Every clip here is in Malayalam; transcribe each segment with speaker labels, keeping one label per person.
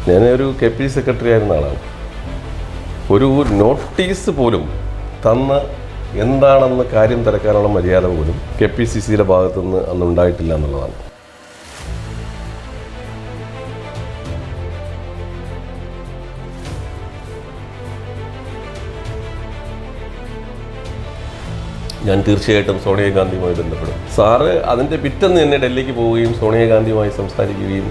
Speaker 1: ഞാനൊരു KPC സെക്രട്ടറി ആയിരുന്ന ആളാണ്. ഒരു നോട്ടീസ് പോലും തന്ന എന്താണെന്ന് കാര്യം തിരക്കാനുള്ള മര്യാദ പോലും KPCCയുടെ ഭാഗത്തുനിന്ന് അന്ന് ഉണ്ടായിട്ടില്ല എന്നുള്ളതാണ്. ഞാൻ തീർച്ചയായിട്ടും സോണിയാഗാന്ധിയുമായി ബന്ധപ്പെടും. സാറ് അതിൻ്റെ പിറ്റേന്ന് തന്നെ ഡൽഹിക്ക് പോവുകയും സോണിയാഗാന്ധിയുമായി സംസാരിക്കുകയും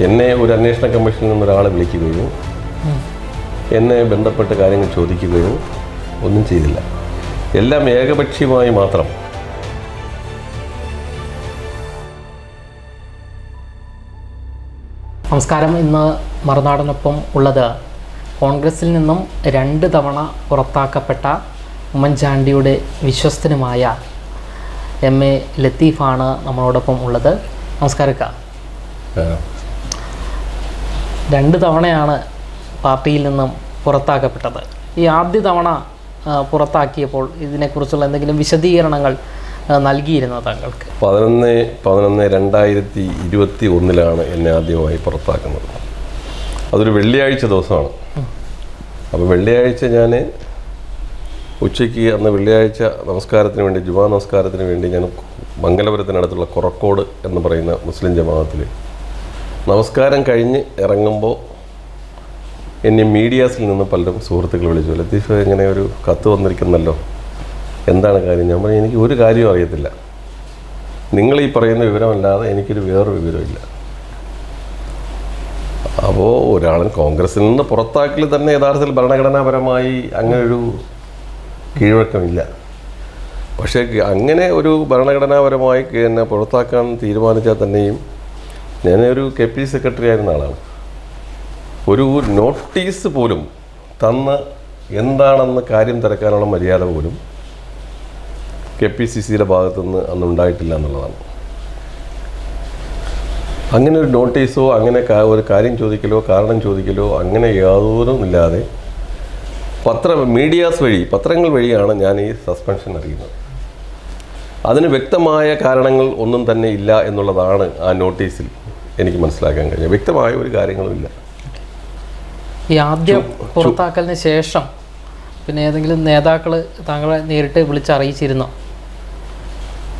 Speaker 1: എന്നെ ഒരു അന്വേഷണ കമ്മീഷനിൽ നിന്ന് ഒരാളെ വിളിക്കുകയും എന്നെ ബന്ധപ്പെട്ട് കാര്യങ്ങൾ ചോദിക്കുകയും ഒന്നും ചെയ്തില്ല. എല്ലാം ഏകപക്ഷീയമായി മാത്രം.
Speaker 2: നമസ്കാരം. ഇന്ന് മറുനാടനൊപ്പം ഉള്ളത് കോൺഗ്രസിൽ നിന്നും 2 തവണ പുറത്താക്കപ്പെട്ട ഉമ്മൻചാണ്ടിയുടെ വിശ്വസ്തനുമായ MA ലത്തീഫാണ് നമ്മളോടൊപ്പം ഉള്ളത്. നമസ്കാരം. 2 തവണയാണ് പാർട്ടിയിൽ നിന്നും പുറത്താക്കപ്പെട്ടത്. ഈ ആദ്യ തവണ പുറത്താക്കിയപ്പോൾ ഇതിനെക്കുറിച്ചുള്ള എന്തെങ്കിലും വിശദീകരണങ്ങൾ നൽകിയിരുന്നത് താങ്കൾക്ക്?
Speaker 1: 11/11/2021 എന്നെ ആദ്യമായി പുറത്താക്കുന്നത്. അതൊരു വെള്ളിയാഴ്ച ദിവസമാണ്. അപ്പോൾ വെള്ളിയാഴ്ച ഞാൻ ഉച്ചയ്ക്ക് അന്ന് വെള്ളിയാഴ്ച നമസ്കാരത്തിന് വേണ്ടി, ജുമാ നമസ്കാരത്തിന് വേണ്ടി ഞാൻ മംഗലപുരത്തിനടുത്തുള്ള കൊറക്കോട് എന്ന് പറയുന്ന മുസ്ലിം ജമാഅത്തിൽ നമസ്കാരം കഴിഞ്ഞ് ഇറങ്ങുമ്പോൾ എന്നെ മീഡിയാസിൽ നിന്ന് പലരും സുഹൃത്തുക്കൾ വിളിച്ചു. ലത്തീഫ്, ഇങ്ങനെ ഒരു കത്ത് വന്നിരിക്കുന്നല്ലോ, എന്താണ് കാര്യം? ഞാൻ പറഞ്ഞു, എനിക്ക് ഒരു കാര്യവും അറിയത്തില്ല. നിങ്ങൾ ഈ പറയുന്ന വിവരമല്ലാതെ എനിക്കൊരു വേറൊരു വിവരമില്ല. അപ്പോൾ ഒരാളും കോൺഗ്രസിൽ നിന്ന് പുറത്താക്കൽ തന്നെ യഥാർത്ഥത്തിൽ ഭരണഘടനാപരമായി അങ്ങനൊരു കീഴ്വഴക്കമില്ല. പക്ഷേ അങ്ങനെ ഒരു ഭരണഘടനാപരമായി എന്നെ പുറത്താക്കാൻ തീരുമാനിച്ചാൽ തന്നെയും ഞാനൊരു KPC സെക്രട്ടറി ആയിരുന്ന ആളാണ്. ഒരു നോട്ടീസ് പോലും തന്ന എന്താണെന്ന് കാര്യം തിരക്കാനുള്ള മര്യാദ പോലും KPCCയുടെ ഭാഗത്തുനിന്ന് അന്ന് ഉണ്ടായിട്ടില്ല എന്നുള്ളതാണ്. അങ്ങനെ ഒരു നോട്ടീസോ അങ്ങനെ ഒരു കാര്യം ചോദിക്കലോ കാരണം ചോദിക്കലോ അങ്ങനെ യാതൊന്നും ഇല്ലാതെ പത്രങ്ങൾ വഴിയാണ് ഞാൻ ഈ സസ്പെൻഷൻ അറിയുന്നത്. അതിന് വ്യക്തമായ കാരണങ്ങൾ ഒന്നും തന്നെ ഇല്ല എന്നുള്ളതാണ് ആ നോട്ടീസിൽ എനിക്ക് മനസ്സിലാക്കാൻ കഴിഞ്ഞത്. വ്യക്തമായ ഒരു കാര്യങ്ങളും ഇല്ല.
Speaker 2: ഈ ആദ്യ പുറത്താക്കലിന് ശേഷം പിന്നെ ഏതെങ്കിലും നേതാക്കൾ താങ്കളെ നേരിട്ട് വിളിച്ചറിയിച്ചിരുന്നോ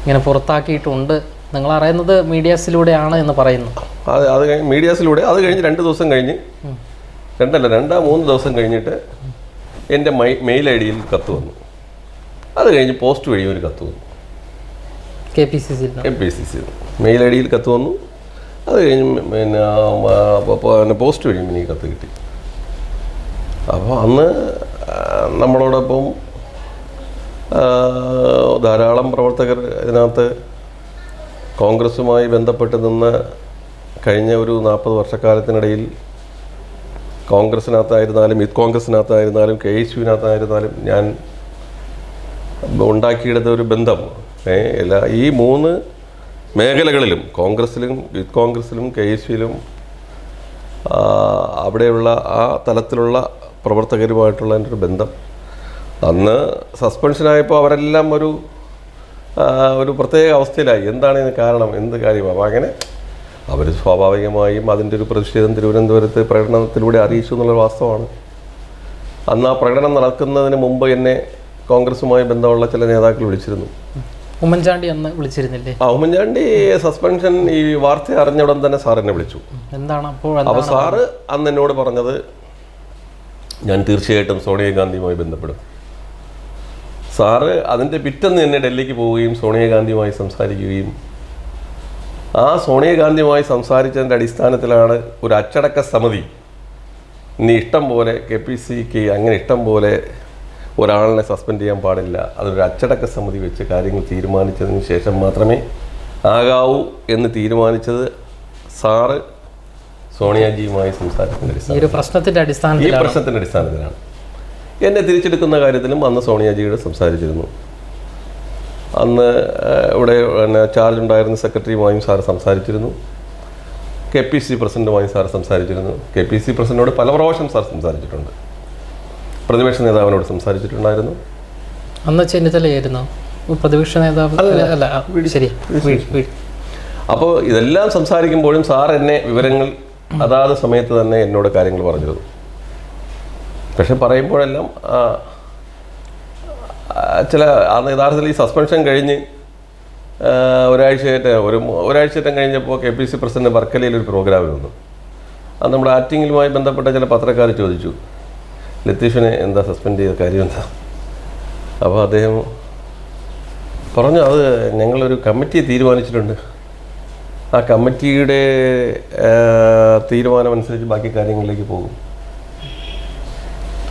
Speaker 2: ഇങ്ങനെ പുറത്താക്കിയിട്ടുണ്ട്? നിങ്ങൾ അറിയുന്നത് മീഡിയാസിലൂടെയാണ് എന്ന് പറയുന്നു.
Speaker 1: അത് മീഡിയാസിലൂടെ. അത് കഴിഞ്ഞ് 2 ദിവസം കഴിഞ്ഞ്, 2-3 ദിവസം കഴിഞ്ഞിട്ട് എൻ്റെ മെയിൽ ID യിൽ കത്ത് വന്നു. അത് കഴിഞ്ഞ് പോസ്റ്റ് വഴി ഒരു കത്ത് വന്നു. KPCC മെയിൽ ID യിൽ കത്ത് വന്നു. അത് കഴിഞ്ഞ് പിന്നെ പോസ്റ്റ് വഴി എനിക്ക് കത്ത് കിട്ടി. അപ്പോൾ അന്ന് നമ്മളോടൊപ്പം ധാരാളം പ്രവർത്തകർ ഇതിനകത്ത് കോൺഗ്രസുമായി ബന്ധപ്പെട്ട് നിന്ന് കഴിഞ്ഞ ഒരു 40 വർഷക്കാലത്തിനിടയിൽ കോൺഗ്രസിനകത്തായിരുന്നാലും യൂത്ത് കോൺഗ്രസിനകത്തായിരുന്നാലും KSUവിനകത്തായിരുന്നാലും ഞാൻ ഉണ്ടാക്കിയെടുത്ത ഒരു ബന്ധം ഈ 3 മേഖലകളിലും, കോൺഗ്രസിലും യൂത്ത് കോൺഗ്രസിലും KSUവിലും അവിടെയുള്ള ആ തലത്തിലുള്ള പ്രവർത്തകരുമായിട്ടുള്ള എൻ്റെ ഒരു ബന്ധം, അന്ന് സസ്പെൻഷനായപ്പോൾ അവരെല്ലാം ഒരു പ്രത്യേക അവസ്ഥയിലായി. എന്താണ് ഇതിന് കാരണം, എന്ത് കാര്യമാണ്? അപ്പോൾ അങ്ങനെ അവർ സ്വാഭാവികമായും അതിൻ്റെ ഒരു പ്രതിഷേധം തിരുവനന്തപുരത്ത് പ്രകടനത്തിലൂടെ അറിയിച്ചു എന്നുള്ളൊരു വാസ്തവമാണ്. അന്ന് ആ പ്രകടനം നടക്കുന്നതിന് മുമ്പ് എന്നെ കോൺഗ്രസുമായി ബന്ധമുള്ള ചില നേതാക്കൾ വിളിച്ചിരുന്നു.
Speaker 2: ഉമ്മൻചാണ്ടി അന്ന് വിളിച്ചിരുന്നില്ലേ?
Speaker 1: ഉമ്മൻചാണ്ടി സസ്പെൻഷൻ ഈ വാർത്ത അറിഞ്ഞ ഉടൻ തന്നെ സാർ എന്നെ വിളിച്ചു.
Speaker 2: എന്താണ്
Speaker 1: അപ്പോൾ സാറ് അന്ന് എന്നോട് പറഞ്ഞത്, ഞാൻ തീർച്ചയായിട്ടും സോണിയാഗാന്ധിയുമായി ബന്ധപ്പെടും. സാറ് അതിൻ്റെ പിറ്റേന്ന് തന്നെ ഡൽഹിക്ക് പോവുകയും സോണിയാഗാന്ധിയുമായി സംസാരിക്കുകയും ആ സോണിയാഗാന്ധിയുമായി സംസാരിച്ചതിൻ്റെ അടിസ്ഥാനത്തിലാണ് ഒരു അച്ചടക്ക സമിതി, ഇനി ഇഷ്ടം പോലെ KPCക്ക് അങ്ങനെ ഇഷ്ടം പോലെ ഒരാളിനെ സസ്പെൻഡ് ചെയ്യാൻ പാടില്ല, അതൊരു അച്ചടക്ക സമിതി വെച്ച് കാര്യങ്ങൾ തീരുമാനിച്ചതിന് ശേഷം മാത്രമേ ആകാവൂ എന്ന് തീരുമാനിച്ചത് സാറ് സോണിയാജിയുമായി സംസാരിക്കുന്ന
Speaker 2: പ്രശ്നത്തിൻ്റെ
Speaker 1: അടിസ്ഥാനത്തിലാണ്. എന്നെ തിരിച്ചെടുക്കുന്ന കാര്യത്തിലും അന്ന് സോണിയാജിയോട് സംസാരിച്ചിരുന്നു. അന്ന് ഇവിടെ ചാർജ് ഉണ്ടായിരുന്ന സെക്രട്ടറിയുമായും സാർ സംസാരിച്ചിരുന്നു. KPCC പ്രസിഡന്റുമായും സാർ സംസാരിച്ചിരുന്നു. KPCC പ്രസിഡന്റിനോട് പല പ്രാവശ്യം സാർ സംസാരിച്ചിട്ടുണ്ട്. പ്രതിപക്ഷ നേതാവിനോട് സംസാരിച്ചിട്ടുണ്ടായിരുന്നു.
Speaker 2: അന്ന് ചെന്നിത്തലയായിരുന്നു പ്രതിപക്ഷ നേതാവ്? അല്ല, ശരി.
Speaker 1: അപ്പോൾ ഇതെല്ലാം സംസാരിക്കുമ്പോഴും സാർ എന്നെ വിവരങ്ങൾ അതാത് സമയത്ത് തന്നെ എന്നോട് കാര്യങ്ങൾ പറഞ്ഞു തരും. പക്ഷെ പറയുമ്പോഴെല്ലാം ചില യഥാർത്ഥത്തിൽ ഈ സസ്പെൻഷൻ കഴിഞ്ഞ് ഒരാഴ്ചയേറ്റം കഴിഞ്ഞപ്പോൾ KPC പ്രസിഡന്റ് വർക്കലയിൽ ഒരു പ്രോഗ്രാമിൽ വന്നു. അത് നമ്മുടെ ആക്ടിങ്ങുമായി ബന്ധപ്പെട്ട ചില പത്രക്കാർ ചോദിച്ചു, ലത്തീഫിനെ എന്താ സസ്പെൻഡ് ചെയ്ത കാര്യം എന്താ? അപ്പോൾ അദ്ദേഹം പറഞ്ഞു, അത് ഞങ്ങളൊരു കമ്മിറ്റി തീരുമാനിച്ചിട്ടുണ്ട്, ആ കമ്മിറ്റിയുടെ തീരുമാനമനുസരിച്ച് ബാക്കി കാര്യങ്ങളിലേക്ക് പോകും.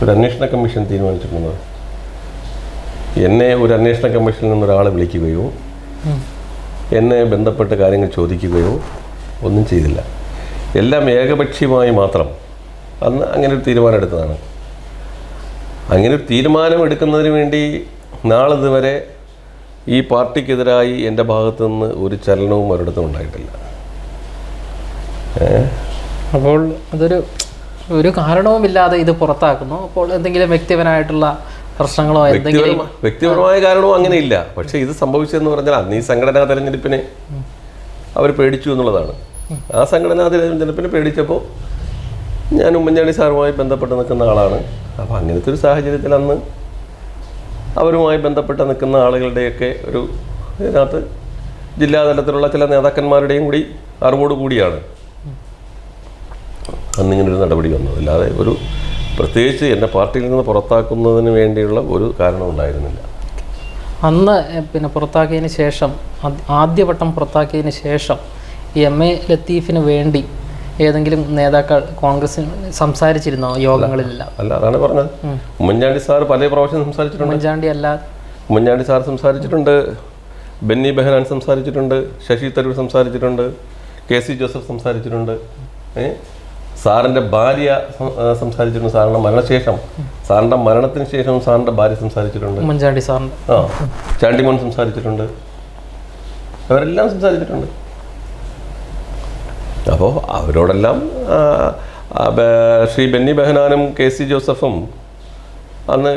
Speaker 1: ഒരു അന്വേഷണ കമ്മീഷൻ തീരുമാനിച്ചിട്ടുണ്ട്. എന്നെ ഒരു അന്വേഷണ കമ്മീഷനിൽ നിന്നൊരാളെ വിളിക്കുകയോ എന്നെ ബന്ധപ്പെട്ട് കാര്യങ്ങൾ ചോദിക്കുകയോ ഒന്നും ചെയ്തില്ല. എല്ലാം ഏകപക്ഷീയമായി മാത്രം അന്ന് അങ്ങനെ ഒരു തീരുമാനം എടുത്തതാണ്. അങ്ങനെ ഒരു തീരുമാനം എടുക്കുന്നതിന് വേണ്ടി നാളിതുവരെ ഈ പാർട്ടിക്കെതിരായി എൻ്റെ ഭാഗത്തു നിന്ന് ഒരു ചലനവും ഒരിടത്തും ഉണ്ടായിട്ടില്ല.
Speaker 2: അപ്പോൾ ഒരു കാരണവുമില്ലാതെ ഇത് പുറത്താക്കുന്നു. അപ്പോൾ എന്തെങ്കിലും വ്യക്തിപരമായിട്ടുള്ള പ്രശ്നങ്ങളോ
Speaker 1: വ്യക്തിപരമായ കാരണവും അങ്ങനെയില്ല. പക്ഷേ ഇത് സംഭവിച്ചതെന്ന് പറഞ്ഞാൽ അന്ന് ഈ സംഘടനാ തെരഞ്ഞെടുപ്പിനെ അവർ പേടിച്ചു എന്നുള്ളതാണ്. ആ സംഘടനാ തെരഞ്ഞെടുപ്പിനെ പേടിച്ചപ്പോൾ ഞാൻ ഉമ്മൻചാണ്ടി സാറുമായി ബന്ധപ്പെട്ട് നിൽക്കുന്ന ആളാണ്. അപ്പോൾ അങ്ങനത്തെ ഒരു സാഹചര്യത്തിൽ അന്ന് അവരുമായി ബന്ധപ്പെട്ട് നിൽക്കുന്ന ആളുകളുടെയൊക്കെ ഇതിനകത്ത് ജില്ലാതലത്തിലുള്ള ചില നേതാക്കന്മാരുടെയും കൂടി അറിവോടുകൂടിയാണ് അന്നിങ്ങനൊരു നടപടി വന്നത്. അല്ലാതെ പ്രത്യേകിച്ച് എന്നെ പാർട്ടിയിൽ നിന്ന് പുറത്താക്കുന്നതിന് വേണ്ടിയുള്ള ഒരു കാരണം ഉണ്ടായിരുന്നില്ല.
Speaker 2: അന്ന് പുറത്താക്കിയതിന് ശേഷം, ആദ്യവട്ടം പുറത്താക്കിയതിന് ശേഷം MA ലത്തീഫിന് വേണ്ടി ഏതെങ്കിലും നേതാക്കൾ കോൺഗ്രസിന് സംസാരിച്ചിരുന്നോ യോഗങ്ങളിലെല്ലാം?
Speaker 1: അല്ല, അതാണ് പറഞ്ഞത്. ഉമ്മൻചാണ്ടി സാർ പല പ്രാവശ്യം സംസാരിച്ചിട്ടുണ്ട്. ഉമ്മൻചാണ്ടി സാർ സംസാരിച്ചിട്ടുണ്ട്, ബെന്നി ബെഹനാൻ സംസാരിച്ചിട്ടുണ്ട്, ശശി തരൂർ സംസാരിച്ചിട്ടുണ്ട്, KC ജോസഫ് സംസാരിച്ചിട്ടുണ്ട്, സാറിൻ്റെ ഭാര്യ സംസാരിച്ചിട്ടുണ്ട്. സാറിൻ്റെ മരണത്തിന് ശേഷം സാറിൻ്റെ ഭാര്യ സംസാരിച്ചിട്ടുണ്ട്.
Speaker 2: ഉമ്മൻചാണ്ടി സാറിൻ്റെ
Speaker 1: ചാണ്ടിമോൻ സംസാരിച്ചിട്ടുണ്ട്. അവരെല്ലാം സംസാരിച്ചിട്ടുണ്ട്. അപ്പോൾ അവരോടെല്ലാം ശ്രീ ബെന്നി ബെഹനാനും KC ജോസഫും അന്ന്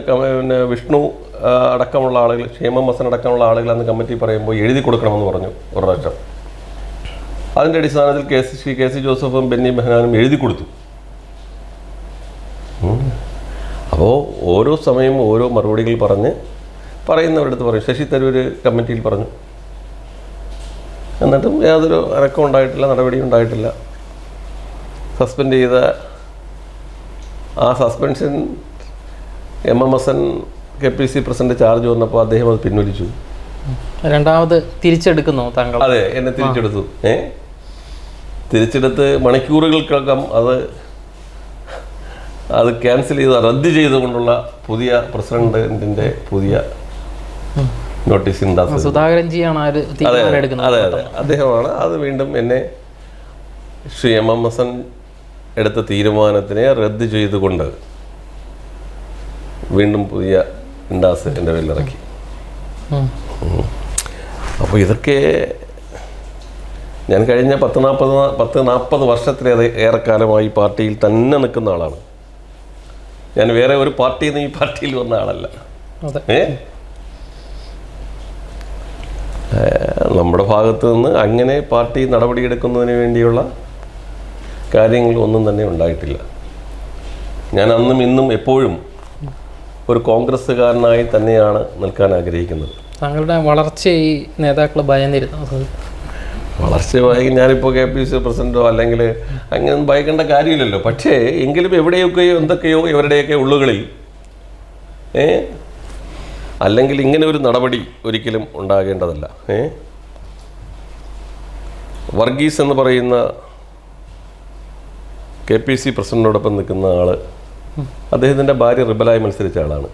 Speaker 1: വിഷ്ണു അടക്കമുള്ള ആളുകൾ, ക്ഷേമം മസൻ അടക്കമുള്ള ആളുകൾ അന്ന് കമ്മിറ്റി പറയുമ്പോൾ എഴുതി കൊടുക്കണമെന്ന് പറഞ്ഞു ഒരു പ്രാവശ്യം. അതിൻ്റെ അടിസ്ഥാനത്തിൽ KC ജോസഫും ബെന്നി ബെഹനാനും എഴുതി കൊടുത്തു. അപ്പോൾ ഓരോ സമയം ഓരോ മറുപടികൾ പറയുന്നവരടുത്ത് പറയും. ശശി തരൂർ കമ്മിറ്റിയിൽ പറഞ്ഞു, എന്നിട്ടും യാതൊരു അനക്കം ഉണ്ടായിട്ടില്ല, നടപടിയും ഉണ്ടായിട്ടില്ല. സസ്പെൻഡ് ചെയ്ത ആ suspension MMSN KPC president charge വന്നപ്പോൾ അദ്ദേഹം അത് പിൻവലിച്ചു.
Speaker 2: രണ്ടാമത് തിരിച്ചെടുക്കുന്നു താങ്കൾ?
Speaker 1: അതെ, എന്നെ തിരിച്ചെടുത്തു. തിരിച്ചെടുത്ത് മണിക്കൂറുകൾക്കകം അത് ക്യാൻസൽ ചെയ്ത് റദ്ദ് ചെയ്തുകൊണ്ടുള്ള പുതിയ പ്രസിഡന്റിന്റെ പുതിയ നോട്ടീസ് ഉണ്ടാകുന്നത്.
Speaker 2: സുധാകരൻജിയാണ്.
Speaker 1: അതെ, അദ്ദേഹമാണ് അത് വീണ്ടും എന്നെ ശ്രീ MMSN എടുത്ത തീരുമാനത്തിനെ റദ്ദ് ചെയ്തുകൊണ്ട് വീണ്ടും പുതിയ ഇൻഡാസ് എൻ്റെ പേരിലിറക്കി. അപ്പോൾ ഇതൊക്കെ ഞാൻ കഴിഞ്ഞ 40 വർഷത്തിലേറെ ഏറെക്കാലമായി പാർട്ടിയിൽ തന്നെ നിൽക്കുന്ന ആളാണ്. ഞാൻ വേറെ ഒരു പാർട്ടിയിൽ നിന്ന് ഈ പാർട്ടിയിൽ വന്ന ആളല്ല. നമ്മുടെ ഭാഗത്തു നിന്ന് അങ്ങനെ പാർട്ടി നടപടിയെടുക്കുന്നതിന് വേണ്ടിയുള്ള കാര്യങ്ങൾ ഒന്നും തന്നെ ഉണ്ടായിട്ടില്ല. ഞാൻ അന്നും ഇന്നും എപ്പോഴും ഒരു കോൺഗ്രസ്സുകാരനായി തന്നെയാണ് നിൽക്കാൻ ആഗ്രഹിക്കുന്നത്.
Speaker 2: താങ്കളുടെ വളർച്ച ഈ നേതാക്കൾ ഭയന്നിരുന്നു?
Speaker 1: വളർച്ചയായി ഞാനിപ്പോൾ KPC പ്രസിഡന്റോ അല്ലെങ്കിൽ അങ്ങനെ ഭയക്കേണ്ട കാര്യമില്ലല്ലോ. പക്ഷേ എങ്കിലും എവിടെയൊക്കെയോ എന്തൊക്കെയോ ഇവരുടെയൊക്കെ ഉള്ളുകളിൽ അല്ലെങ്കിൽ ഇങ്ങനെ ഒരു നടപടി ഒരിക്കലും ഉണ്ടാകേണ്ടതല്ല. വർഗീസ് എന്ന് പറയുന്ന KPC പ്രസിഡന്റിനോടൊപ്പം നിൽക്കുന്ന ആൾ, അദ്ദേഹത്തിൻ്റെ ഭാര്യ റിബലായി മത്സരിച്ച ആളാണ്.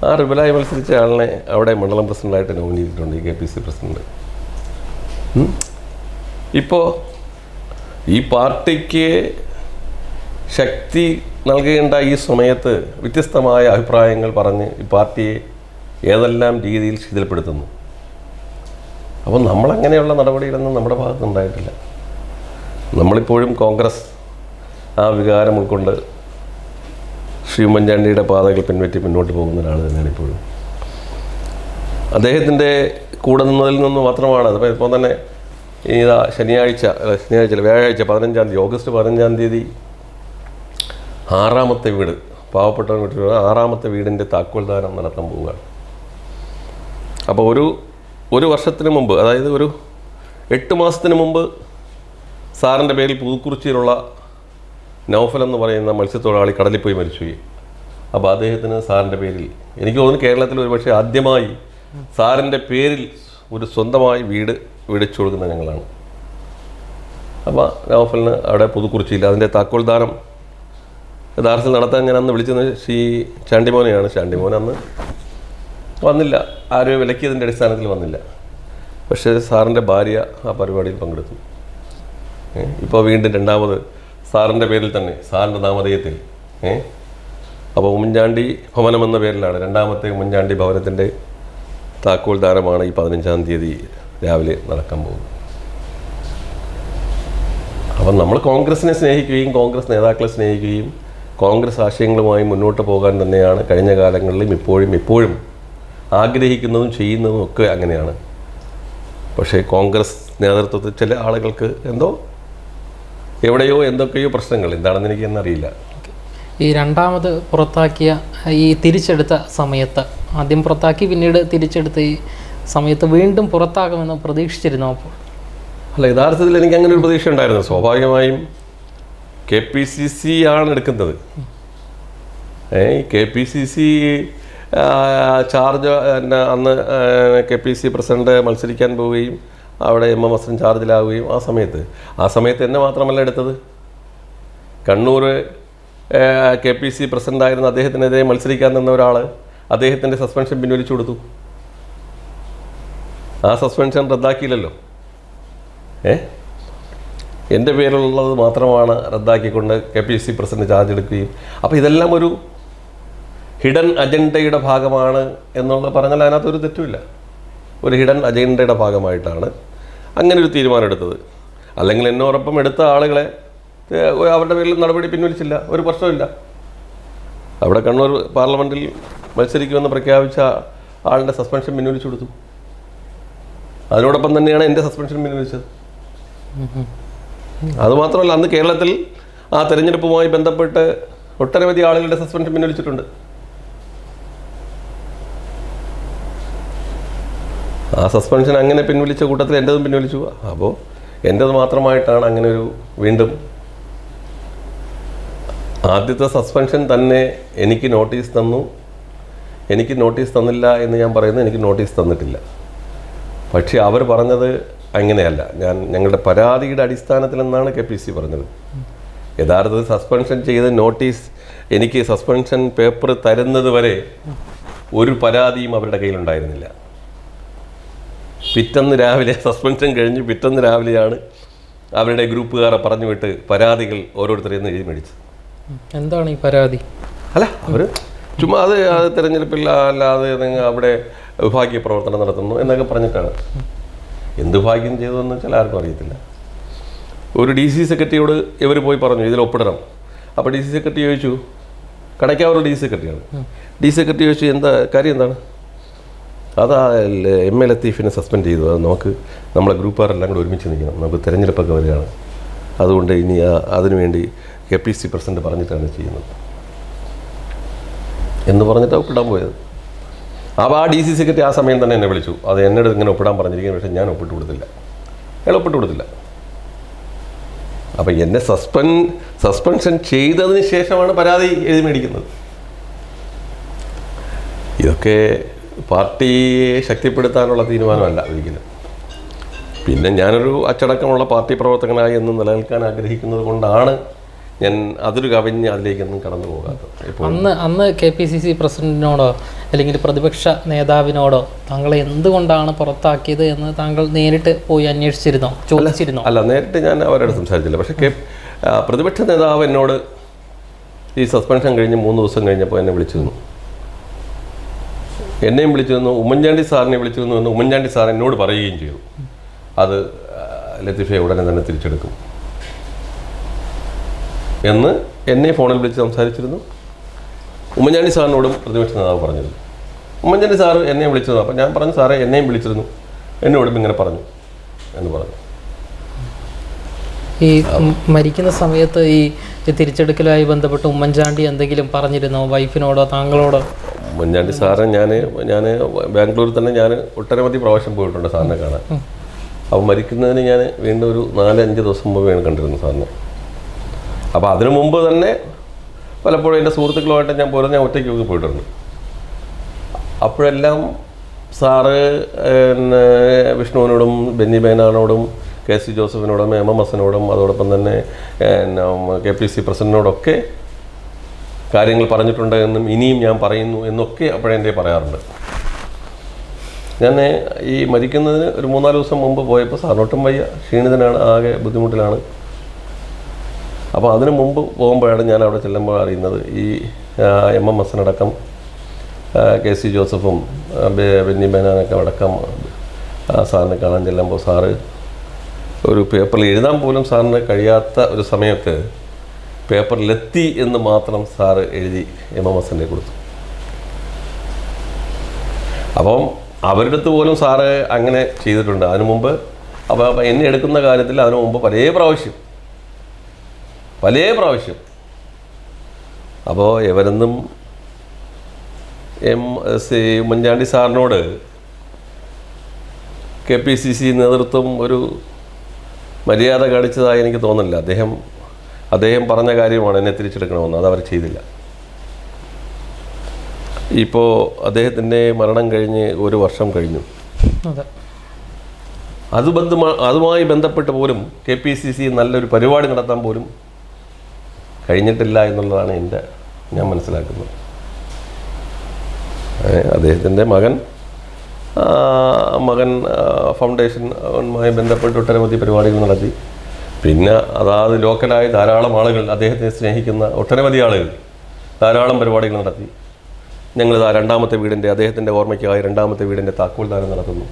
Speaker 1: ആ റിബലായി മത്സരിച്ച ആളിനെ അവിടെ മണ്ഡലം പ്രസിഡന്റായിട്ട് നോമിനേറ്റ് ചെയ്തിട്ടുണ്ട് ഈ KPC പ്രസിഡന്റ്. ഇപ്പോൾ ഈ പാർട്ടിക്ക് ശക്തി നൽകേണ്ട ഈ സമയത്ത് വ്യത്യസ്തമായ അഭിപ്രായങ്ങൾ പറഞ്ഞ് ഈ പാർട്ടിയെ ഏതെല്ലാം രീതിയിൽ ശിഥിലപ്പെടുത്തുന്നു. അപ്പോൾ നമ്മളങ്ങനെയുള്ള നടപടികളൊന്നും നമ്മുടെ ഭാഗത്തുണ്ടായിട്ടില്ല. നമ്മളിപ്പോഴും കോൺഗ്രസ് ആ വികാരം ഉൾക്കൊണ്ട് ശ്രീ ഉമ്മൻചാണ്ടിയുടെ പാതകൾ പിൻപറ്റി മുന്നോട്ട് പോകുന്ന ഒരാൾ തന്നെയാണ് ഇപ്പോഴും. അദ്ദേഹത്തിൻ്റെ കൂടെ നിന്നതിൽ നിന്ന് മാത്രമാണ്. അതിപ്പോൾ ഇപ്പോൾ തന്നെ വ്യാഴാഴ്ച 15-ാം തീയതി, ഓഗസ്റ്റ് 15-ാം തീയതി 6ാമത്തെ വീട്, പാവപ്പെട്ടവൻ വീട്ടിലുള്ള 6ാമത്തെ വീടിൻ്റെ താക്കോൽ ദാനം നടത്താൻ പോവുകയാണ്. അപ്പോൾ ഒരു വർഷത്തിന് മുമ്പ്, അതായത് ഒരു 8 മാസത്തിന് മുമ്പ് സാറിൻ്റെ പേരിൽ പുതുക്കുറിച്ചിയിലുള്ള നൗഫൽ എന്ന് പറയുന്ന മത്സ്യത്തൊഴിലാളി കടലിൽ പോയി മരിച്ചുപോയി. അപ്പോൾ അദ്ദേഹത്തിന് സാറിൻ്റെ പേരിൽ, എനിക്ക് തോന്നുന്നു കേരളത്തിൽ ഒരുപക്ഷെ ആദ്യമായി സാറിൻ്റെ പേരിൽ ഒരു സ്വന്തമായി വീട് മേടിച്ചു കൊടുക്കുന്ന ഞങ്ങളാണ്. അപ്പോൾ നൗഫലിന് അവിടെ പുതുക്കുറിച്ചിയില്ല. അതിൻ്റെ താക്കോൽ ദാനം യഥാർത്ഥത്തിൽ നടത്താൻ ഞാൻ അന്ന് വിളിച്ചത് ശ്രീ ചാണ്ടിമോനെയാണ്. ചാണ്ടിമോൻ അന്ന് വന്നില്ല, ആരും വിലക്കിയതിൻ്റെ അടിസ്ഥാനത്തിൽ വന്നില്ല. പക്ഷേ സാറിൻ്റെ ഭാര്യ ആ പരിപാടിയിൽ പങ്കെടുത്തു. ഇപ്പോൾ വീണ്ടും രണ്ടാമത് സാറിൻ്റെ പേരിൽ തന്നെ, സാറിൻ്റെ നാമധേയത്തിൽ. അപ്പോൾ ഉമ്മൻചാണ്ടി ഭവനം എന്ന പേരിലാണ് രണ്ടാമത്തെ ഉമ്മൻചാണ്ടി ഭവനത്തിൻ്റെ താക്കോൽ ദാനമാണ് ഈ 15-ാം തീയതി രാവിലെ നടക്കാൻ പോകുന്നത്. അപ്പം നമ്മൾ കോൺഗ്രസിനെ സ്നേഹിക്കുകയും കോൺഗ്രസ് നേതാക്കളെ സ്നേഹിക്കുകയും കോൺഗ്രസ് ആശയങ്ങളുമായി മുന്നോട്ട് പോകാൻ തന്നെയാണ് കഴിഞ്ഞ കാലങ്ങളിലും ഇപ്പോഴും ആഗ്രഹിക്കുന്നതും ചെയ്യുന്നതും ഒക്കെ അങ്ങനെയാണ്. പക്ഷേ കോൺഗ്രസ് നേതൃത്വത്തിൽ ചില ആളുകൾക്ക് എവിടെയോ എന്തൊക്കെയോ പ്രശ്നങ്ങൾ, എന്താണെന്ന് എനിക്ക് എന്നറിയില്ല.
Speaker 2: ഈ രണ്ടാമത് പുറത്താക്കിയ ഈ തിരിച്ചെടുത്ത സമയത്ത്, ആദ്യം പുറത്താക്കി പിന്നീട് തിരിച്ചെടുത്ത ഈ സമയത്ത് വീണ്ടും പുറത്താക്കുമെന്ന് പ്രതീക്ഷിച്ചിരുന്നു? അപ്പോൾ
Speaker 1: അല്ല, യഥാർത്ഥത്തിൽ എനിക്ക് അങ്ങനെ ഒരു പ്രതീക്ഷ ഉണ്ടായിരുന്നു. സ്വാഭാവികമായും KPCC ആണ് എടുക്കുന്നത്. KPCC ചാർജ് അന്ന് KPCC പ്രസിഡന്റ് മത്സരിക്കാൻ പോവുകയും അവിടെ MMS ചാർജിലാവുകയും ആ സമയത്ത് എന്നെ മാത്രമല്ല എടുത്തത്. കണ്ണൂർ KPCC പ്രസിഡൻ്റായിരുന്ന അദ്ദേഹത്തിനെതിരെ മത്സരിക്കാൻ നിന്ന ഒരാൾ അദ്ദേഹത്തിൻ്റെ സസ്പെൻഷൻ പിൻവലിച്ചു കൊടുത്തു. ആ സസ്പെൻഷൻ റദ്ദാക്കിയില്ലല്ലോ. എൻ്റെ പേരിലുള്ളത് മാത്രമാണ് റദ്ദാക്കിക്കൊണ്ട് KPCC പ്രസിഡന്റ് ചാർജ് എടുക്കുകയും. അപ്പോൾ ഇതെല്ലാം ഒരു ഹിഡൻ അജണ്ടയുടെ ഭാഗമാണ് എന്നുള്ളത് പറഞ്ഞാൽ അതിനകത്തൊരു തെറ്റുമില്ല. ഒരു ഹിഡൻ അജണ്ടയുടെ ഭാഗമായിട്ടാണ് അങ്ങനെ ഒരു തീരുമാനം എടുത്തത്. അല്ലെങ്കിൽ എന്നോടൊപ്പം എടുത്ത ആളുകളെ അവരുടെ പേരിൽ നടപടി പിൻവലിച്ചില്ല, ഒരു പ്രശ്നമില്ല. അവിടെ കണ്ണൂർ പാർലമെൻറ്റിൽ മത്സരിക്കുമെന്ന് പ്രഖ്യാപിച്ച ആളുടെ സസ്പെൻഷൻ പിൻവലിച്ചു കൊടുത്തു. അതിനോടൊപ്പം തന്നെയാണ് എൻ്റെ സസ്പെൻഷൻ പിൻവലിച്ചത്. അതുമാത്രമല്ല, അന്ന് കേരളത്തിൽ ആ തെരഞ്ഞെടുപ്പുമായി ബന്ധപ്പെട്ട് ഒട്ടനവധി ആളുകളുടെ സസ്പെൻഷൻ പിൻവലിച്ചിട്ടുണ്ട്. ആ സസ്പെൻഷൻ അങ്ങനെ പിൻവലിച്ച കൂട്ടത്തിൽ എൻ്റെതും പിൻവലിച്ചു. അപ്പോൾ എൻ്റെത് മാത്രമായിട്ടാണ് അങ്ങനെ ഒരു വീണ്ടും ആദ്യത്തെ സസ്പെൻഷൻ തന്നെ എനിക്ക് നോട്ടീസ് തന്നു. എനിക്ക് നോട്ടീസ് തന്നില്ല എന്ന് ഞാൻ പറയുന്നത്, എനിക്ക് നോട്ടീസ് തന്നിട്ടില്ല. പക്ഷേ അവർ പറഞ്ഞത് അങ്ങനെയല്ല, ഞങ്ങളുടെ പരാതിയുടെ അടിസ്ഥാനത്തിലെന്നാണ് KPCC പറഞ്ഞത്. യഥാർത്ഥത്തിൽ സസ്പെൻഷൻ ചെയ്ത് നോട്ടീസ് എനിക്ക് സസ്പെൻഷൻ പേപ്പർ തരുന്നത് വരെ ഒരു പരാതിയും അവരുടെ കയ്യിലുണ്ടായിരുന്നില്ല. പിറ്റന്ന് രാവിലെ സസ്പെൻഷൻ കഴിഞ്ഞ് പിറ്റന്ന് രാവിലെയാണ് അവരുടെ ഗ്രൂപ്പുകാരെ പറഞ്ഞു വിട്ട് പരാതികൾ ഓരോരുത്തരെയും എഴുതി മേടിച്ചത്.
Speaker 2: എന്താണ് ഈ പരാതി?
Speaker 1: അല്ല, അവർ ചുമ്മാ അത് തിരഞ്ഞെടുപ്പില്ല, അല്ലാതെ നിങ്ങൾ അവിടെ വിഭാഗീയ പ്രവർത്തനം നടത്തുന്നു എന്നൊക്കെ പറഞ്ഞിട്ടാണ്. എന്ത് ഭാഗ്യം ചെയ്തതെന്ന് വെച്ചാൽ ആർക്കും അറിയത്തില്ല. ഒരു DC സെക്രട്ടറിയോട് ഇവർ പോയി പറഞ്ഞു ഇതിൽ ഒപ്പിടണം. അപ്പോൾ DC സെക്രട്ടറി ചോദിച്ചു, കടയ്ക്കാവൂർ DC സെക്രട്ടറിയാണ്. DC സെക്രട്ടറി ചോദിച്ചു എന്താ കാര്യം, എന്താണ്? അതാ MA ലത്തീഫിനെ സസ്പെൻഡ് ചെയ്തു. അത് നമ്മളെ ഗ്രൂപ്പുകാരെല്ലാം കൂടെ ഒരുമിച്ച് നിൽക്കണം, നമുക്ക് തിരഞ്ഞെടുപ്പൊക്കെ വരികയാണ്, അതുകൊണ്ട് ഇനി അതിനുവേണ്ടി KPCC പ്രസിഡന്റ് പറഞ്ഞിട്ടാണ് ചെയ്യുന്നത് എന്ന് പറഞ്ഞിട്ട് ഒപ്പിടാൻ പോയത്. അപ്പോൾ ആ DC സെക്രട്ടറി ആ സമയം തന്നെ എന്നെ വിളിച്ചു. അത് എന്നോട് ഇങ്ങനെ ഒപ്പിടാൻ പറഞ്ഞിരിക്കുന്നു, പക്ഷേ ഞാൻ ഒപ്പിട്ട് കൊടുത്തില്ല, അയാൾ ഒപ്പിട്ട് കൊടുത്തില്ല. അപ്പോൾ എന്നെ സസ്പെൻഷൻ ചെയ്തതിന് ശേഷമാണ് പരാതി എഴുതി മേടിക്കുന്നത്. ഇതൊക്കെ പാർട്ടിയെ ശക്തിപ്പെടുത്താനുള്ള തീരുമാനമല്ല ഒരിക്കലും. പിന്നെ ഞാനൊരു അച്ചടക്കമുള്ള പാർട്ടി പ്രവർത്തകനായി എന്ന് നിലനിൽക്കാൻ ആഗ്രഹിക്കുന്നത് കൊണ്ടാണ് ഞാൻ അതൊരു കവിഞ്ഞ് അതിലേക്കൊന്നും കടന്നു പോകാത്തത്.
Speaker 2: അന്ന് KPCC പ്രസിഡന്റിനോടോ അല്ലെങ്കിൽ പ്രതിപക്ഷ നേതാവിനോടോ താങ്കളെ എന്തുകൊണ്ടാണ് പുറത്താക്കിയത് എന്ന് താങ്കൾ നേരിട്ട് പോയി അന്വേഷിച്ചിരുന്നോ, ചോദിച്ചിരുന്നോ?
Speaker 1: അല്ല, നേരിട്ട് ഞാൻ അവരോട് സംസാരിച്ചില്ല. പക്ഷേ പ്രതിപക്ഷ നേതാവ് എന്നോട് ഈ സസ്പെൻഷൻ കഴിഞ്ഞ് 3 ദിവസം കഴിഞ്ഞപ്പോൾ എന്നെ വിളിച്ചിരുന്നു. എന്നെയും വിളിച്ചിരുന്നു, ഉമ്മൻചാണ്ടി സാറിനെ വിളിച്ചിരുന്നു എന്ന് ഉമ്മൻചാണ്ടി സാർ എന്നോട് പറയുകയും ചെയ്തു. അത് ലത്തീഫയെ ഉടനെ തന്നെ തിരിച്ചെടുക്കും എന്ന് എന്നെ ഫോണിൽ വിളിച്ച് സംസാരിച്ചിരുന്നു. ഉമ്മൻചാണ്ടി സാറിനോടും പ്രതിപക്ഷ നേതാവ് പറഞ്ഞത്. ഉമ്മൻചാണ്ടി സാറ് എന്നെയും വിളിച്ചിരുന്നു. അപ്പം ഞാൻ പറഞ്ഞു സാറേ എന്നെയും വിളിച്ചിരുന്നു, എന്നോടും ഇങ്ങനെ പറഞ്ഞു എന്ന് പറഞ്ഞു.
Speaker 2: ഈ മരിക്കുന്ന സമയത്ത് ഈ തിരിച്ചെടുക്കലുമായി ബന്ധപ്പെട്ട് ഉമ്മൻചാണ്ടി എന്തെങ്കിലും പറഞ്ഞിരുന്നോ വൈഫിനോടോ താങ്കളോടോ?
Speaker 1: ഉമ്മൻചാണ്ടി സാറ് ഞാൻ ബാംഗ്ലൂരിൽ തന്നെ ഞാൻ ഒട്ടനവധി പ്രാവശ്യം പോയിട്ടുണ്ട് സാറിനെ കാണാൻ. അപ്പോൾ മരിക്കുന്നതിന് ഞാൻ വീണ്ടും ഒരു 4-5 ദിവസം മുമ്പ് കണ്ടിരുന്നു സാറിനെ. അപ്പോൾ അതിനു മുമ്പ് തന്നെ പലപ്പോഴും എൻ്റെ സുഹൃത്തുക്കളുമായിട്ട് ഞാൻ പോലും ഞാൻ ഒറ്റയ്ക്കൊക്കെ പോയിട്ടുണ്ട്. അപ്പോഴെല്ലാം സാറ് പിന്നെ വിഷ്ണുവിനോടും ബെന്നി ബേനാനോടും KC ജോസഫിനോടും MMS അതോടൊപ്പം തന്നെ KPC പ്രസിഡന്റിനോടൊക്കെ കാര്യങ്ങൾ പറഞ്ഞിട്ടുണ്ട് എന്നും ഇനിയും ഞാൻ പറയുന്നു എന്നൊക്കെ അപ്പോഴെൻ്റെ പറയാറുണ്ട്. ഞാൻ ഈ മരിക്കുന്നതിന് ഒരു 3-4 ദിവസം മുമ്പ് പോയപ്പോൾ സാറിനൊട്ടും വയ്യ, ക്ഷീണിതനാണ്, ആകെ ബുദ്ധിമുട്ടിലാണ്. അപ്പോൾ അതിന് മുമ്പ് പോകുമ്പോഴാണ് ഞാൻ അവിടെ ചെല്ലുമ്പോൾ അറിയുന്നത് ഈ MMS KC ജോസഫും ബെന്നി ബേനാനൊക്കെ അടക്കം സാറിനെ കാണാൻ ചെല്ലുമ്പോൾ സാറ് ഒരു പേപ്പറിൽ എഴുതാൻ പോലും സാറിന് കഴിയാത്ത ഒരു സമയത്ത് പേപ്പറിലെത്തി എന്ന് മാത്രം സാറ് എഴുതി MMSൻ്റെ കൊടുത്തു. അപ്പം അവരുടെ അടുത്ത് പോലും സാറ് അങ്ങനെ ചെയ്തിട്ടുണ്ട് അതിനു മുമ്പ്. അപ്പോൾ എന്നെ എടുക്കുന്ന കാര്യത്തിൽ അതിനു മുമ്പ് പല പ്രാവശ്യം അപ്പോൾ ഇവരെന്നും ഉമ്മൻചാണ്ടി സാറിനോട് KPCC നേതൃത്വം ഒരു മര്യാദ കാണിച്ചതായി എനിക്ക് തോന്നുന്നില്ല. അദ്ദേഹം പറഞ്ഞ കാര്യമാണ് എന്നെ തിരിച്ചെടുക്കണമെന്ന്, അതവർ ചെയ്തില്ല. ഇപ്പോൾ അദ്ദേഹത്തിൻ്റെ മരണം കഴിഞ്ഞ് 1 വർഷം കഴിഞ്ഞു. അതുമായി ബന്ധപ്പെട്ട് പോലും KPCC നല്ലൊരു പരിപാടി നടത്താൻ പോലും കഴിഞ്ഞിട്ടില്ല എന്നുള്ളതാണ് ഞാൻ മനസ്സിലാക്കുന്നത്. അദ്ദേഹത്തിൻ്റെ മകൻ ഫൗണ്ടേഷനുമായി ബന്ധപ്പെട്ട് ഒട്ടനവധി പരിപാടികൾ നടത്തി. പിന്നെ അതാത് ലോക്കലായ ധാരാളം ആളുകൾ, അദ്ദേഹത്തെ സ്നേഹിക്കുന്ന ഒട്ടനവധി ആളുകൾ ധാരാളം പരിപാടികൾ നടത്തി. ഞങ്ങളിതാ അദ്ദേഹത്തിൻ്റെ ഓർമ്മയ്ക്കായി 2ാമത്തെ വീടിൻ്റെ താക്കോൽദാനം നടത്തുന്നു.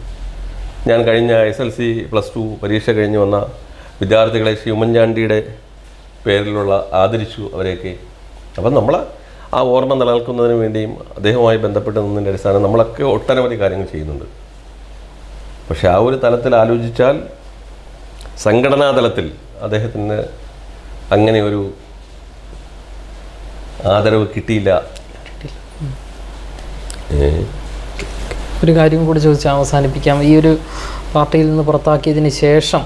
Speaker 1: ഞാൻ കഴിഞ്ഞ SLC +2 പരീക്ഷ കഴിഞ്ഞ് വന്ന വിദ്യാർത്ഥികളെ ശ്രീ ഉമ്മൻചാണ്ടിയുടെ പേരിലുള്ള ആദരിച്ചു അവരെയൊക്കെ. അപ്പം നമ്മൾ ആ ഓർമ്മ നിലനിൽക്കുന്നതിന് വേണ്ടിയും അദ്ദേഹവുമായി ബന്ധപ്പെട്ട് നിന്നതിൻ്റെ അടിസ്ഥാനം നമ്മളൊക്കെ ഒട്ടനവധി കാര്യങ്ങൾ ചെയ്യുന്നുണ്ട്. പക്ഷെ ആ ഒരു തലത്തിൽ ആലോചിച്ചാൽ സംഘടനാ തലത്തിൽ അദ്ദേഹത്തിന് അങ്ങനെ ഒരു ആദരവ് കിട്ടിയില്ല.
Speaker 2: ഒരു കാര്യം കൂടി ചോദിച്ച് അവസാനിപ്പിക്കാം. ഈ ഒരു പാർട്ടിയിൽ നിന്ന് പുറത്താക്കിയതിന് ശേഷം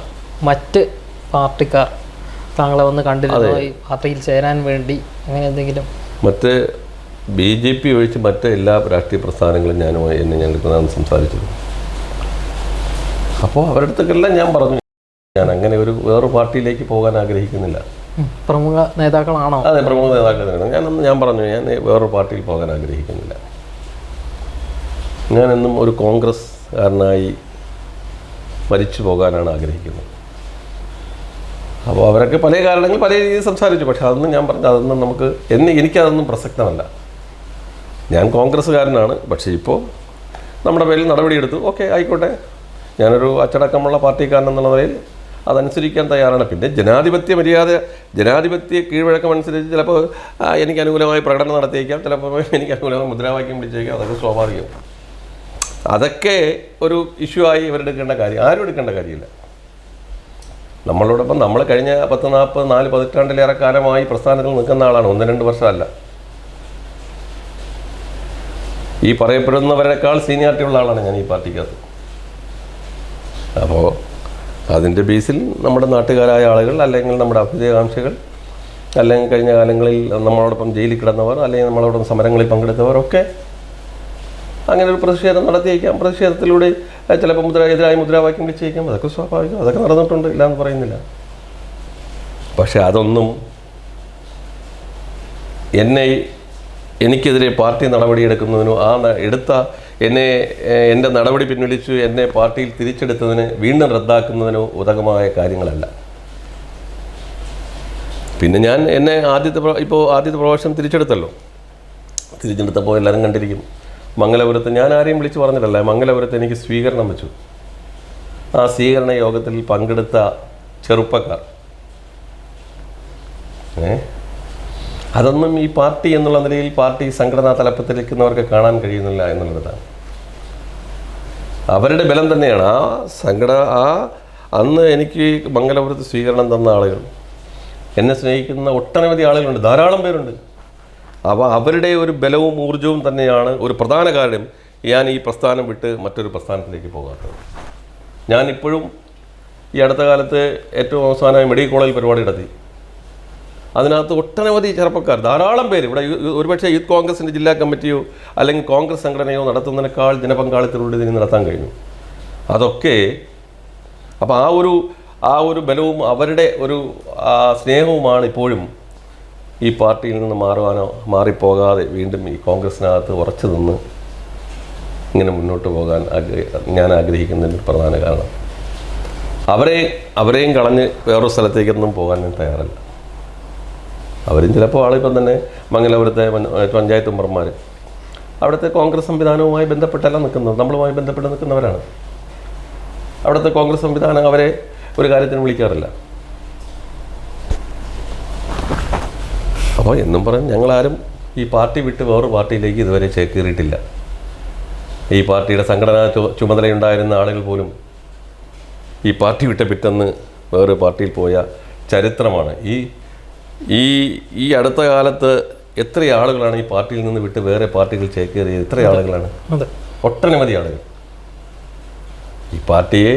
Speaker 2: മറ്റ് പാർട്ടിക്കാർ താങ്കളെ വന്ന് കണ്ടിരുന്നോ ഈ പാർട്ടിയിൽ ചേരാൻ വേണ്ടി? അങ്ങനെ എന്തെങ്കിലും?
Speaker 1: മറ്റ് BJP ഒഴിച്ച് മറ്റ് എല്ലാ രാഷ്ട്രീയ പ്രസ്ഥാനങ്ങളും ഞാൻ സംസാരിച്ചിരുന്നു. അപ്പോൾ അവരുടെ അടുത്തൊക്കെല്ലാം ഞാൻ പറഞ്ഞു ഞാൻ അങ്ങനെ വേറൊരു പാർട്ടിയിലേക്ക് പോകാൻ ആഗ്രഹിക്കുന്നില്ല.
Speaker 2: പ്രമുഖ നേതാക്കളാണോ?
Speaker 1: അതെ, പ്രമുഖ നേതാക്കളാണ്. ഞാൻ പറഞ്ഞു ഞാൻ വേറൊരു പാർട്ടിയിൽ പോകാൻ ആഗ്രഹിക്കുന്നില്ല. ഞാനെന്നും ഒരു കോൺഗ്രസ്കാരനായി മരിച്ചു പോകാനാണ് ആഗ്രഹിക്കുന്നത്. അപ്പോൾ അവരൊക്കെ പല കാരണങ്ങൾ പല രീതിയിൽ സംസാരിച്ചു. പക്ഷെ അതൊന്നും ഞാൻ പറഞ്ഞു അതൊന്നും എനിക്കതൊന്നും പ്രസക്തമല്ല. ഞാൻ കോൺഗ്രസ്സുകാരനാണ്. പക്ഷേ ഇപ്പോൾ നമ്മുടെ പേരിൽ നടപടിയെടുത്തു, ഓക്കെ ആയിക്കോട്ടെ. ഞാനൊരു അച്ചടക്കമുള്ള പാർട്ടിക്കാരൻ എന്നുള്ള നിലയിൽ അതനുസരിക്കാൻ തയ്യാറാണ്. പിന്നെ ജനാധിപത്യ കീഴ്വഴക്കമനുസരിച്ച് ചിലപ്പോൾ എനിക്ക് അനുകൂലമായി പ്രകടനം നടത്തിയേക്കാം, ചിലപ്പോൾ എനിക്ക് അനുകൂലമായി മുദ്രാവാക്യം വിളിച്ചേക്കാം. അതൊക്കെ സ്വാഭാവികം. അതൊക്കെ ഒരു ഇഷ്യൂ ആയി ഇവരെടുക്കേണ്ട കാര്യം ആരും എടുക്കേണ്ട കാര്യമില്ല. നമ്മളോടൊപ്പം നമ്മൾ കഴിഞ്ഞ 10-40 പതിറ്റാണ്ടിലേറെ കാലമായി പ്രസ്ഥാനത്തിൽ നിൽക്കുന്ന ആളാണ്, 1-2 വർഷമല്ല. ഈ പറയപ്പെടുന്നവരെക്കാൾ സീനിയാരിറ്റി ഉള്ള ആളാണ് ഞാൻ ഈ പാർട്ടിക്കകത്ത്. അപ്പോൾ അതിൻ്റെ ബേസിൽ നമ്മുടെ നാട്ടുകാരായ ആളുകൾ, അല്ലെങ്കിൽ നമ്മുടെ അഭ്യുദയകാംക്ഷികൾ, അല്ലെങ്കിൽ കഴിഞ്ഞ കാലങ്ങളിൽ നമ്മളോടൊപ്പം ജയിലിൽ കിടന്നവർ, അല്ലെങ്കിൽ നമ്മളോടൊപ്പം സമരങ്ങളിൽ പങ്കെടുത്തവരൊക്കെ അങ്ങനെ ഒരു പ്രതിഷേധം നടത്തിയേക്കാം. പ്രതിഷേധത്തിലൂടെ ചിലപ്പോൾ എതിരായി മുദ്രാവാക്യം വിളിച്ചേക്കാം. അതൊക്കെ സ്വാഭാവികം, അതൊക്കെ നടന്നിട്ടുണ്ട്, ഇല്ല എന്ന് പറയുന്നില്ല. പക്ഷെ അതൊന്നും എനിക്കെതിരെ പാർട്ടി നടപടിയെടുക്കുന്നതിനോ എൻ്റെ നടപടി പിൻവലിച്ചു എന്നെ പാർട്ടിയിൽ തിരിച്ചെടുത്തതിന് വീണ്ടും റദ്ദാക്കുന്നതിനോ ഉതകമായ കാര്യങ്ങളല്ല. പിന്നെ ഞാൻ ആദ്യത്തെ പ്രാവശ്യം തിരിച്ചെടുത്തല്ലോ. തിരിച്ചെടുത്തപ്പോൾ എല്ലാവരും കണ്ടിരിക്കും. മംഗലപുരത്ത് ഞാൻ ആരെയും വിളിച്ച് പറഞ്ഞിട്ടല്ല, മംഗലപുരത്ത് എനിക്ക് സ്വീകരണം വെച്ചു. ആ സ്വീകരണ യോഗത്തിൽ പങ്കെടുത്ത ചെറുപ്പക്കാർ അതൊന്നും ഈ പാർട്ടി എന്നുള്ള നിലയിൽ പാർട്ടി സംഘടനാ തലപ്പത്തിരിക്കുന്നവർക്ക് കാണാൻ കഴിയുന്നില്ല എന്നുള്ളതാണ്. അവരുടെ ബലം തന്നെയാണ് അന്ന് എനിക്ക് മംഗലപുരത്ത് സ്വീകരണം തന്ന ആളുകൾ, എന്നെ സ്നേഹിക്കുന്ന ഒട്ടനവധി ആളുകളുണ്ട്, ധാരാളം പേരുണ്ട്. അപ്പോൾ അവരുടെ ഒരു ബലവും ഊർജവും തന്നെയാണ് ഒരു പ്രധാന കാര്യം ഞാൻ ഈ പ്രസ്ഥാനം വിട്ട് മറ്റൊരു പ്രസ്ഥാനത്തിലേക്ക് പോകാത്തത്. ഞാനിപ്പോഴും ഈ അടുത്ത കാലത്ത് ഏറ്റവും അവസാനമായി മെഡിക്കൽ കോളേജിൽ പരിപാടി നടത്തി. അതിനകത്ത് ഒട്ടനവധി ചെറുപ്പക്കാർ, ധാരാളം പേര് ഇവിടെ ഒരുപക്ഷെ യൂത്ത് കോൺഗ്രസിൻ്റെ ജില്ലാ കമ്മിറ്റിയോ അല്ലെങ്കിൽ കോൺഗ്രസ് സംഘടനയോ നടത്തുന്നതിനേക്കാൾ ജനപങ്കാളിത്തത്തോടെ ഇതിന് നടത്താൻ കഴിഞ്ഞു. അതൊക്കെ അപ്പോൾ ആ ഒരു ബലവും അവരുടെ ഒരു സ്നേഹവുമാണ് ഇപ്പോഴും ഈ പാർട്ടിയിൽ നിന്ന് മാറിപ്പോകാതെ വീണ്ടും ഈ കോൺഗ്രസിനകത്ത് ഉറച്ചു നിന്ന് ഇങ്ങനെ മുന്നോട്ട് പോകാൻ ഞാൻ ആഗ്രഹിക്കുന്നതിന് പ്രധാന കാരണം. അവരെയും കളഞ്ഞ് വേറൊരു സ്ഥലത്തേക്കൊന്നും പോകാൻ ഞാൻ തയ്യാറല്ല. അവരും ചിലപ്പോൾ ആളിപ്പം തന്നെ മംഗലപുരത്തെ പഞ്ചായത്ത് മെമ്പർമാർ അവിടുത്തെ കോൺഗ്രസ് സംവിധാനവുമായി ബന്ധപ്പെട്ടല്ല നിൽക്കുന്നത്, നമ്മളുമായി ബന്ധപ്പെട്ട് നിൽക്കുന്നവരാണ്. അവിടുത്തെ കോൺഗ്രസ് സംവിധാനം അവരെ ഒരു കാര്യത്തിന് വിളിക്കാറില്ല. അപ്പോൾ എന്നും പറഞ്ഞ് ഞങ്ങളാരും ഈ പാർട്ടി വിട്ട് വേറൊരു പാർട്ടിയിലേക്ക് ഇതുവരെ ചേക്കേറിയിട്ടില്ല. ഈ പാർട്ടിയുടെ സംഘടനാ ചുമതലയുണ്ടായിരുന്ന ആളുകൾ പോലും ഈ പാർട്ടി വിട്ട പിറ്റെന്ന് വേറൊരു പാർട്ടിയിൽ പോയ ചരിത്രമാണ്. ഈ അടുത്ത കാലത്ത് എത്ര ആളുകളാണ് ഈ പാർട്ടിയിൽ നിന്ന് വിട്ട് വേറെ പാർട്ടികൾ ചേക്കേറിയത്? എത്ര ആളുകളാണ്? ഒട്ടനവധി ആളുകൾ. ഈ പാർട്ടിയെ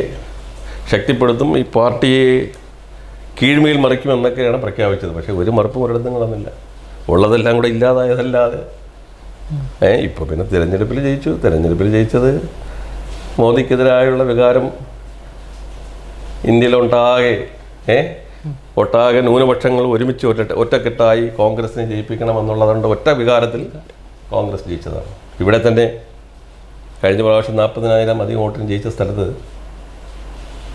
Speaker 1: ശക്തിപ്പെടുത്തും, ഈ പാർട്ടിയെ കീഴ്മേൽ മറിക്കുമെന്നൊക്കെയാണ് പ്രഖ്യാപിച്ചത്. പക്ഷേ ഒരു മറുപ്പും ഒരിടത്തും കാണുന്നില്ല. ഉള്ളതെല്ലാം കൂടെ ഇല്ലാതായതല്ലാതെ. ഇപ്പോൾ പിന്നെ തിരഞ്ഞെടുപ്പിൽ ജയിച്ചത് മോദിക്കെതിരായുള്ള വികാരം ഇന്ത്യയിലൊട്ടാകെ ന്യൂനപക്ഷങ്ങൾ ഒരുമിച്ച് ഒറ്റക്കെട്ടായി കോൺഗ്രസിനെ ജയിപ്പിക്കണമെന്നുള്ളതുകൊണ്ട് ഒറ്റ വികാരത്തിൽ കോൺഗ്രസ് ജയിച്ചതാണ്. ഇവിടെ തന്നെ കഴിഞ്ഞ പ്രാവശ്യം 40,000 അധികം വോട്ടിന് ജയിച്ച സ്ഥലത്ത്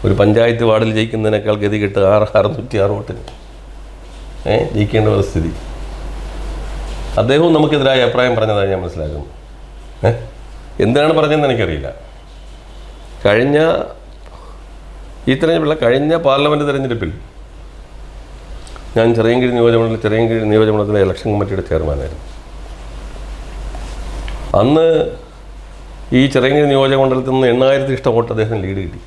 Speaker 1: ഒരു പഞ്ചായത്ത് വാർഡിൽ ജയിക്കുന്നതിനേക്കാൾ ഗതികെട്ട് 606 വോട്ടിന് ജയിക്കേണ്ട ഒരു സ്ഥിതി. അദ്ദേഹവും നമുക്കെതിരായ അഭിപ്രായം പറഞ്ഞതായി ഞാൻ മനസ്സിലാക്കുന്നു. എന്താണ് പറഞ്ഞതെന്ന് എനിക്കറിയില്ല. കഴിഞ്ഞ പാർലമെൻറ്റ് തിരഞ്ഞെടുപ്പിൽ ഞാൻ ചിറയൻകീഴ് നിയോജകമണ്ഡലത്തിലെ ഇലക്ഷൻ കമ്മിറ്റിയുടെ ചെയർമാനായിരുന്നു. അന്ന് ഈ ചിറയൻകീഴ് നിയോജകമണ്ഡലത്തിൽ നിന്ന് 80,000 ഇഷ്ടം വോട്ട് അദ്ദേഹം ലീഡ് കിട്ടി.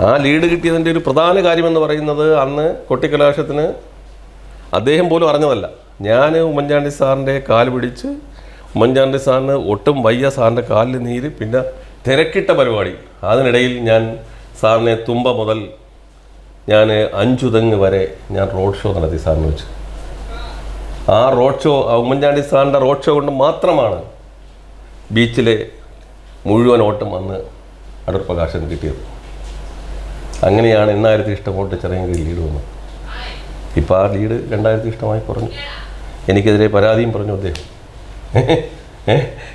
Speaker 1: ആ ലീഡ് കിട്ടിയതിൻ്റെ ഒരു പ്രധാന കാര്യമെന്ന് പറയുന്നത് അന്ന് കൊട്ടിക്കലാശത്തിന് അദ്ദേഹം പോലും അറിഞ്ഞതല്ല. ഞാൻ ഉമ്മൻചാണ്ടി സാറിൻ്റെ കാല് പിടിച്ച്, ഉമ്മൻചാണ്ടി സാറിന് ഒട്ടും വയ്യ, സാറിൻ്റെ കാലിൽ നീര്, പിന്നെ തിരക്കിട്ട പരിപാടി. അതിനിടയിൽ ഞാൻ സാറിനെ തുമ്പ മുതൽ ഞാൻ അഞ്ചുതെങ്ങ് വരെ ഞാൻ റോഡ് ഷോ നടത്തി സാറിന് വെച്ച്. ആ റോഡ് ഷോ, ഉമ്മൻചാണ്ടി സാറിൻ്റെ റോഡ് ഷോ കൊണ്ട് മാത്രമാണ് ബീച്ചിലെ മുഴുവൻ ഓട്ടം അന്ന് അടൂർ പ്രകാശന് കിട്ടിയത്. അങ്ങനെയാണ് 80,000 ഇഷ്ടം വോട്ട് ചിറയൻകീഴ് ലീഡ് വന്നത്. ഇപ്പോൾ ആ ലീഡ് 2,000 ഇഷ്ടമായി കുറഞ്ഞു. എനിക്കെതിരെ പരാതിയും പറഞ്ഞു അദ്ദേഹം.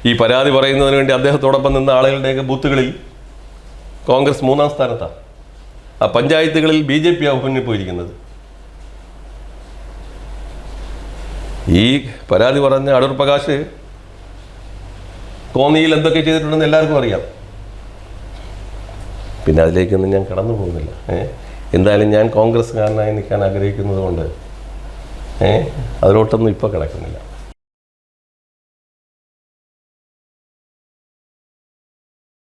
Speaker 1: ഈ പരാതി പറയുന്നതിന് വേണ്ടി അദ്ദേഹത്തോടൊപ്പം നിന്ന ആളുകളുടെയൊക്കെ ബൂത്തുകളിൽ കോൺഗ്രസ് 3-ാം സ്ഥാനത്താണ്. ആ പഞ്ചായത്തുകളിൽ BJP മുന്നിൽ പോയിരിക്കുന്നത്. ഈ പരാതി പറഞ്ഞ അടൂർ പ്രകാശ് കോന്നിയിൽ എന്തൊക്കെ ചെയ്തിട്ടുണ്ടെന്ന് എല്ലാവർക്കും അറിയാം. പിന്നെ അതിലേക്കൊന്നും ഞാൻ കടന്നു പോകുന്നില്ല. എന്തായാലും ഞാൻ കോൺഗ്രസ്സുകാരനായി നിൽക്കാൻ ആഗ്രഹിക്കുന്നത് കൊണ്ട് അതിലോട്ടൊന്നും ഇപ്പോൾ കിടക്കുന്നില്ല.